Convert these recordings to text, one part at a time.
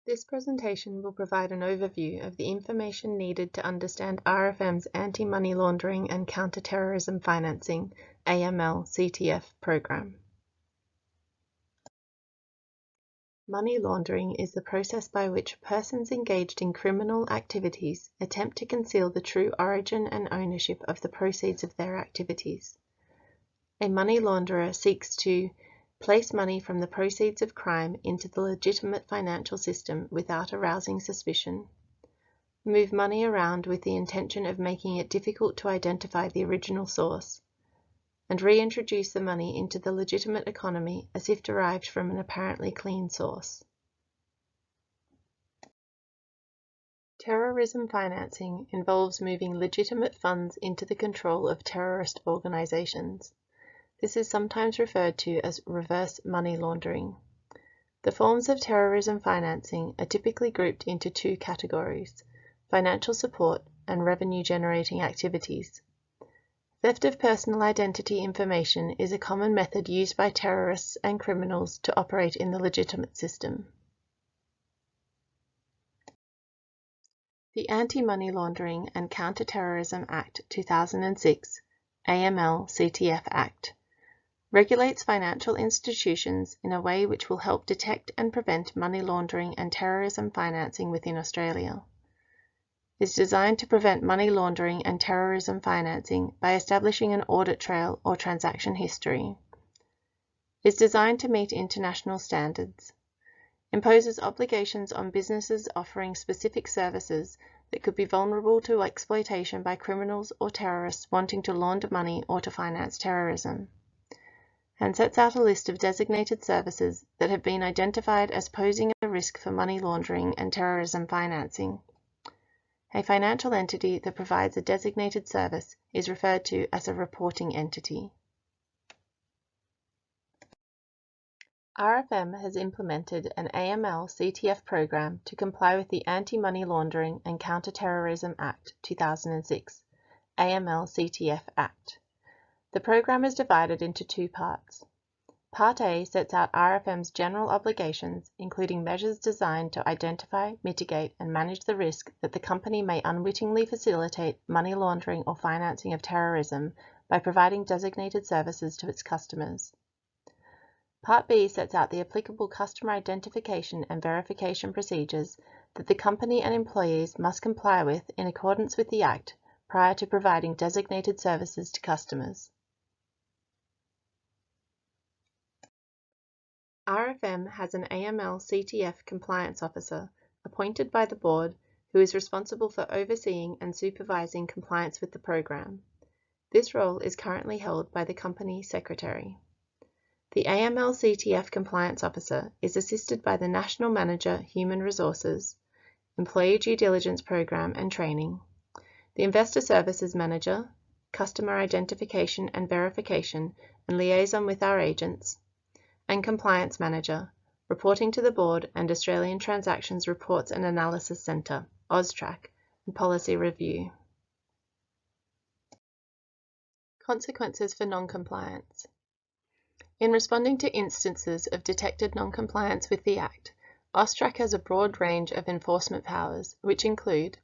This presentation will provide an overview of the information needed to understand RFM's Anti-Money Laundering and Counter-Terrorism Financing AML-CTF program. Money laundering is the process by which persons engaged in criminal activities attempt to conceal the true origin and ownership of the proceeds of their activities. A money launderer seeks to place money from the proceeds of crime into the legitimate financial system without arousing suspicion, move money around with the intention of making it difficult to identify the original source, and reintroduce the money into the legitimate economy as if derived from an apparently clean source. Terrorism financing involves moving legitimate funds into the control of terrorist organizations. This is sometimes referred to as reverse money laundering. The forms of terrorism financing are typically grouped into two categories: financial support and revenue-generating activities. Theft of personal identity information is a common method used by terrorists and criminals to operate in the legitimate system. The Anti-Money Laundering and Counter-Terrorism Act 2006, AML-CTF Act, regulates financial institutions in a way which will help detect and prevent money laundering and terrorism financing within Australia. It is designed to prevent money laundering and terrorism financing by establishing an audit trail or transaction history. It is designed to meet international standards. Imposes obligations on businesses offering specific services that could be vulnerable to exploitation by criminals or terrorists wanting to launder money or to finance terrorism, and sets out a list of designated services that have been identified as posing a risk for money laundering and terrorism financing. A financial entity that provides a designated service is referred to as a reporting entity. RFM has implemented an AML-CTF program to comply with the Anti-Money Laundering and Counter-Terrorism Act 2006, AML-CTF Act. The program is divided into two parts. Part A sets out RFM's general obligations, including measures designed to identify, mitigate, and manage the risk that the company may unwittingly facilitate money laundering or financing of terrorism by providing designated services to its customers. Part B sets out the applicable customer identification and verification procedures that the company and employees must comply with in accordance with the Act prior to providing designated services to customers. RFM has an AML-CTF compliance officer appointed by the board who is responsible for overseeing and supervising compliance with the program. This role is currently held by the company secretary. The AML-CTF compliance officer is assisted by the National Manager Human Resources, Employee Due Diligence Program and Training, the Investor Services Manager, Customer Identification and Verification and Liaison with our agents, and Compliance Manager, reporting to the Board and Australian Transactions Reports and Analysis Centre, AUSTRAC, and Policy Review. Consequences for non-compliance. In responding to instances of detected non-compliance with the Act, AUSTRAC has a broad range of enforcement powers, which include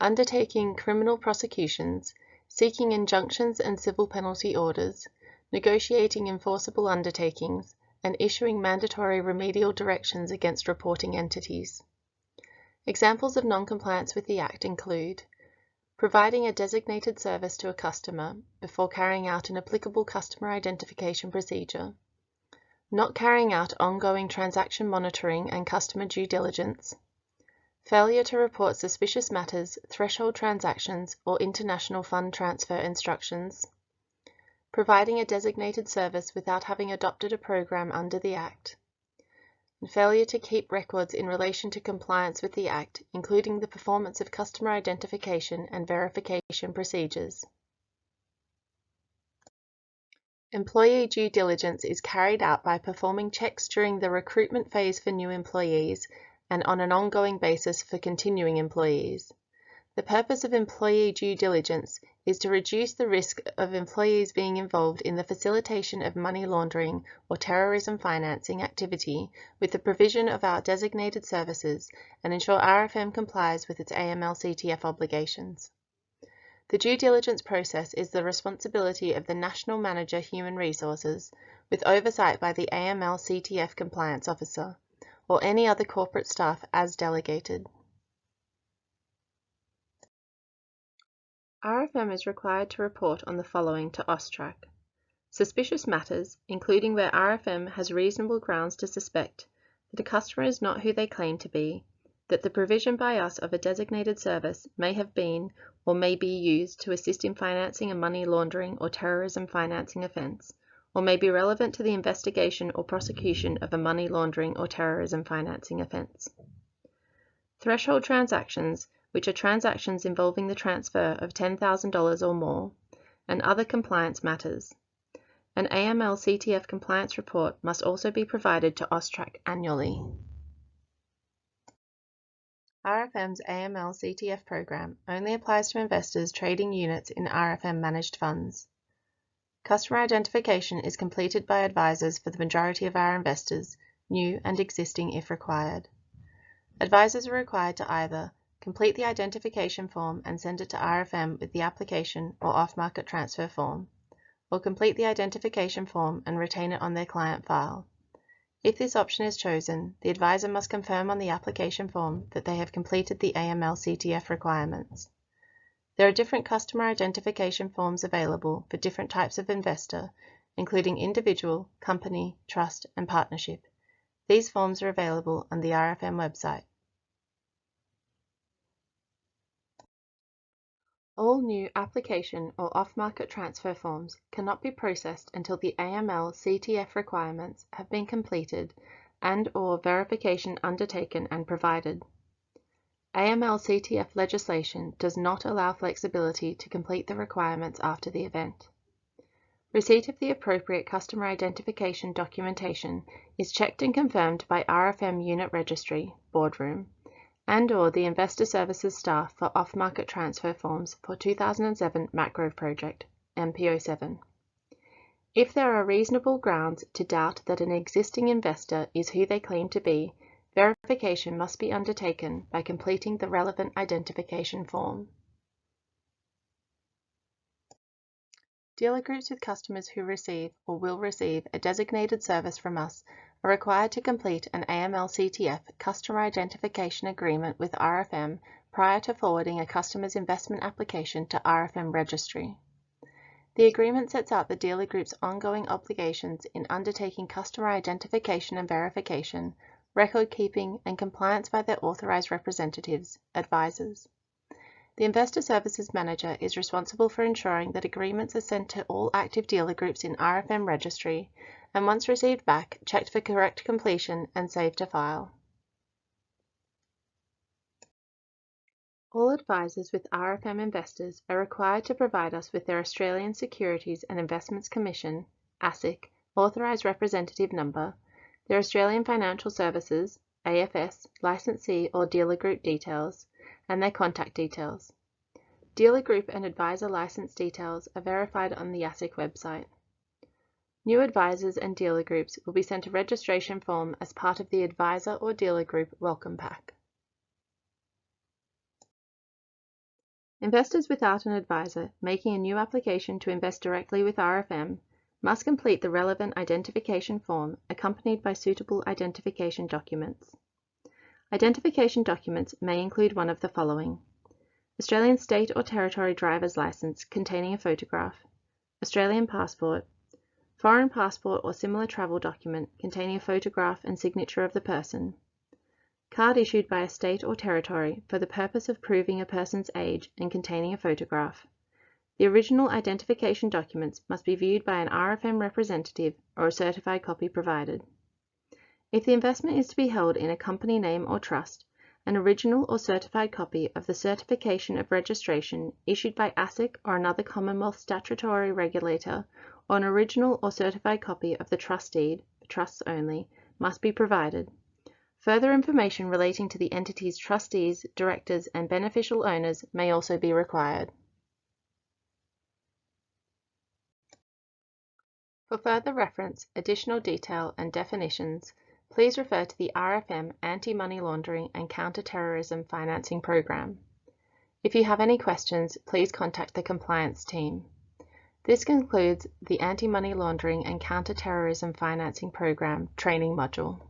undertaking criminal prosecutions, seeking injunctions and civil penalty orders, negotiating enforceable undertakings, and issuing mandatory remedial directions against reporting entities. Examples of non-compliance with the Act include providing a designated service to a customer before carrying out an applicable customer identification procedure, not carrying out ongoing transaction monitoring and customer due diligence, failure to report suspicious matters, threshold transactions, or international fund transfer instructions, providing a designated service without having adopted a program under the Act, and failure to keep records in relation to compliance with the Act, including the performance of customer identification and verification procedures. Employee due diligence is carried out by performing checks during the recruitment phase for new employees and on an ongoing basis for continuing employees. The purpose of employee due diligence is to reduce the risk of employees being involved in the facilitation of money laundering or terrorism financing activity with the provision of our designated services and ensure RFM complies with its AML-CTF obligations. The due diligence process is the responsibility of the National Manager Human Resources, with oversight by the AML-CTF Compliance Officer, or any other corporate staff as delegated. RFM is required to report on the following to AUSTRAC: suspicious matters, including where RFM has reasonable grounds to suspect that a customer is not who they claim to be, that the provision by us of a designated service may have been or may be used to assist in financing a money laundering or terrorism financing offense, or may be relevant to the investigation or prosecution of a money laundering or terrorism financing offense. Threshold transactions, which are transactions involving the transfer of $10,000 or more, and other compliance matters. An AML-CTF compliance report must also be provided to AUSTRAC annually. RFM's AML-CTF program only applies to investors trading units in RFM managed funds. Customer identification is completed by advisors for the majority of our investors, new and existing if required. Advisors are required to either complete the identification form and send it to RFM with the application or off-market transfer form, or complete the identification form and retain it on their client file. If this option is chosen, the advisor must confirm on the application form that they have completed the AML-CTF requirements. There are different customer identification forms available for different types of investor, including individual, company, trust, and partnership. These forms are available on the RFM website. All new application or off-market transfer forms cannot be processed until the AML-CTF requirements have been completed and/or verification undertaken and provided. AML-CTF legislation does not allow flexibility to complete the requirements after the event. Receipt of the appropriate customer identification documentation is checked and confirmed by RFM Unit Registry, Boardroom, and/or the Investor Services staff for off-market transfer forms for 2007 Macgrove Project, MPO7. If there are reasonable grounds to doubt that an existing investor is who they claim to be, verification must be undertaken by completing the relevant identification form. Dealer groups with customers who receive or will receive a designated service from us are required to complete an AML-CTF Customer Identification Agreement with RFM prior to forwarding a customer's investment application to RFM Registry. The agreement sets out the dealer group's ongoing obligations in undertaking customer identification and verification, record keeping, and compliance by their authorized representatives, advisors. The Investor Services Manager is responsible for ensuring that agreements are sent to all active dealer groups in RFM Registry, and once received back, checked for correct completion and saved to file. All advisors with RFM investors are required to provide us with their Australian Securities and Investments Commission, ASIC, authorized representative number, their Australian Financial Services, AFS, licensee or dealer group details, and their contact details. Dealer group and advisor license details are verified on the ASIC website. New advisors and dealer groups will be sent a registration form as part of the advisor or dealer group welcome pack. Investors without an advisor making a new application to invest directly with RFM must complete the relevant identification form accompanied by suitable identification documents. Identification documents may include one of the following: Australian State or Territory Driver's Licence containing a photograph, Australian passport, foreign passport or similar travel document containing a photograph and signature of the person, card issued by a state or territory for the purpose of proving a person's age and containing a photograph. The original identification documents must be viewed by an RFM representative or a certified copy provided. If the investment is to be held in a company name or trust, an original or certified copy of the Certification of Registration issued by ASIC or another Commonwealth statutory regulator, or an original or certified copy of the trust deed, for trusts only, must be provided. Further information relating to the entity's trustees, directors, and beneficial owners may also be required. For further reference, additional detail, and definitions, please refer to the RFM Anti-Money Laundering and Counter-Terrorism Financing Program. If you have any questions, please contact the compliance team. This concludes the Anti-Money Laundering and Counter-Terrorism Financing Program training module.